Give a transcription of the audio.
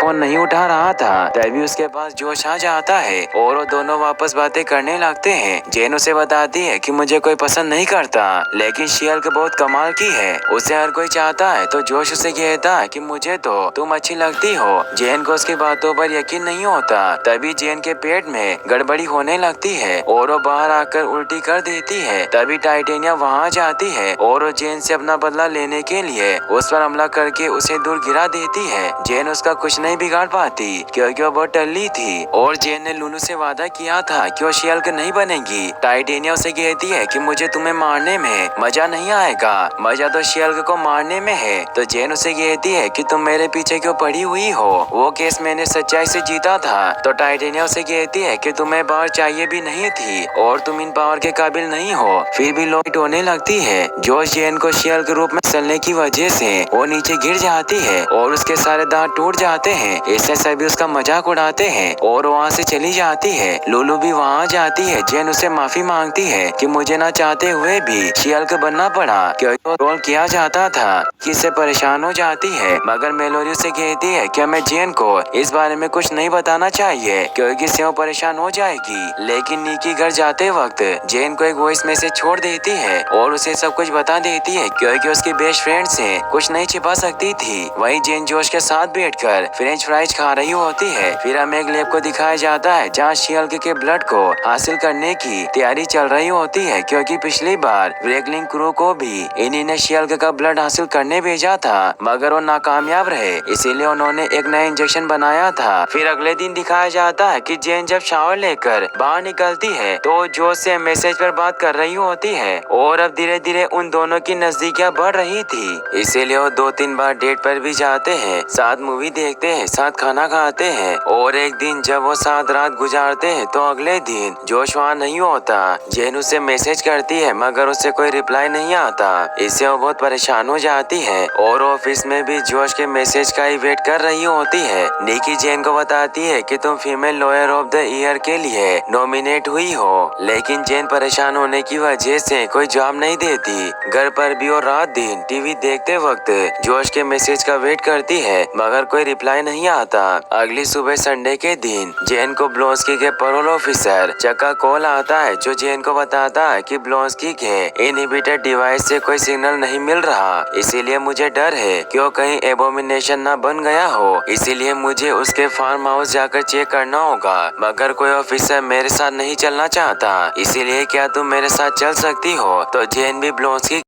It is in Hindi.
फोन नहीं उठा रहा था तभी उसके पास जोश आ जाता है और वो दोनों वापस बातें करने लगते हैं। जेन उसे बताती है कि मुझे कोई पसंद नहीं करता, लेकिन शियल्क बहुत कमाल की है, उसे हर कोई चाहता है। तो जोश उसे कहता है कि मुझे तो तुम अच्छी लगती हो। जेन को उसकी बातों पर यकीन नहीं होता। तभी जेन के पेट में गड़बड़ी होने लगती है और वो बाहर आकर उल्टी कर देती है। तभी टाइटेनिया वहाँ जाती है और वो जेन से अपना बदला लेने के लिए उस पर हमला करके उसे दूर गिरा देती है। जेन उसका कुछ नहीं बिगाड़ पाती क्योंकि वो बहुत टल्ली थी और जेन ने लुलू से वादा किया था कि वो शियल्क नहीं बनेगी। टाइटेनिया उसे कहती है कि मुझे तुम्हें मारने में मजा नहीं आएगा, मजा तो शियल्क को मारने में है। तो जेन उसे कहती है कि तुम मेरे पीछे क्यों पड़ी हुई हो, वो केस मैंने सच्चाई से जीता था। तो टाइटेनिया उसे कहती है कि तुम्हें पावर चाहिए भी नहीं थी और तुम इन पावर के काबिल नहीं हो। फिर भी लोइट होने लगती है। जोश जेन को शियल्क रूप में चलने की वजह से वो नीचे गिर जाती है और उसके सारे दांत टूट जाते हैं। इससे सभी उसका मजाक उड़ाते हैं और वहाँ से चली जाती है। लुलू भी वहाँ जाती है। जेन उसे माफी मांगती है कि मुझे ना चाहते हुए भी शियल्क बनना पड़ा क्योंकि रोल किया जाता था, इससे परेशान हो जाती है। मगर मेलोरी उसे कहती है कि हमें जेन को इस बारे में कुछ नहीं बताना चाहिए क्योंकि इससे वो परेशान हो जाएगी। लेकिन निकी घर जाते वक्त जेन को एक वॉइस मैसेज छोड़ देती है और उसे सब कुछ बता देती है क्योंकि उसकी बेस्ट फ्रेंड से कुछ नहीं छिपा सकती थी। वहीं जेन जोश के साथ बैठकर फ्रेंच फ्राइज खा रही होती है। फिर हमें एक लैब को दिखाया जाता है जहाँ शियल्क के ब्लड को हासिल करने की तैयारी चल रही होती है क्योंकि पिछली बार ब्रेकलिंग क्रू को भी इन्हीं ने शियल्क का ब्लड हासिल करने भेजा था मगर वो नाकामयाब रहे, इसीलिए उन्होंने एक नया इंजेक्शन बनाया था। फिर अगले दिन दिखाया जाता है कि जेन जब शावर लेकर बाहर निकलती है तो जोश से मैसेज पर बात कर रही होती है और अब धीरे धीरे उन दोनों की नजदीकियां बढ़ रही थी। इसीलिए वो 2-3 बार डेट पर भी जाते हैं, साथ मूवी देखते हैं, साथ खाना खाते हैं और एक दिन जब वो साथ रात गुजारते हैं तो अगले दिन जोश वहाँ नहीं होता। जेन उसे मैसेज करती है मगर उससे कोई रिप्लाई नहीं आता। इससे वो बहुत परेशान हो जाती है और ऑफिस में भी जोश के मैसेज का ही वेट कर रही होती है। निकी जेन को बताती है कि तुम female lawyer of the year के लिए नॉमिनेट हुई हो, लेकिन जेन परेशान होने की वजह से कोई जवाब नहीं देती। घर पर भी और रात दिन टीवी देखते वक्त जोश के मैसेज का वेट करती है मगर कोई रिप्लाई नहीं आता। अगली सुबह संडे के दिन जेन को ब्लोंस्की के पैरोल ऑफिसर चक का कॉल आता है जो जेन को बताता है कि ब्लोंस्की के इनहिबिटेड डिवाइस से कोई सिग्नल नहीं मिल रहा, इसीलिए मुझे डर है कि वो कहीं एबोमिनेशन ना बन गया हो, इसीलिए मुझे उसके फार्म हाउस जाकर चेक करना होगा। मगर कोई ऑफिसर मेरे साथ नहीं चलना चाहता, इसीलिए क्या तुम मेरे साथ चल सकती हो? तो जेन भी ब्लोंस्की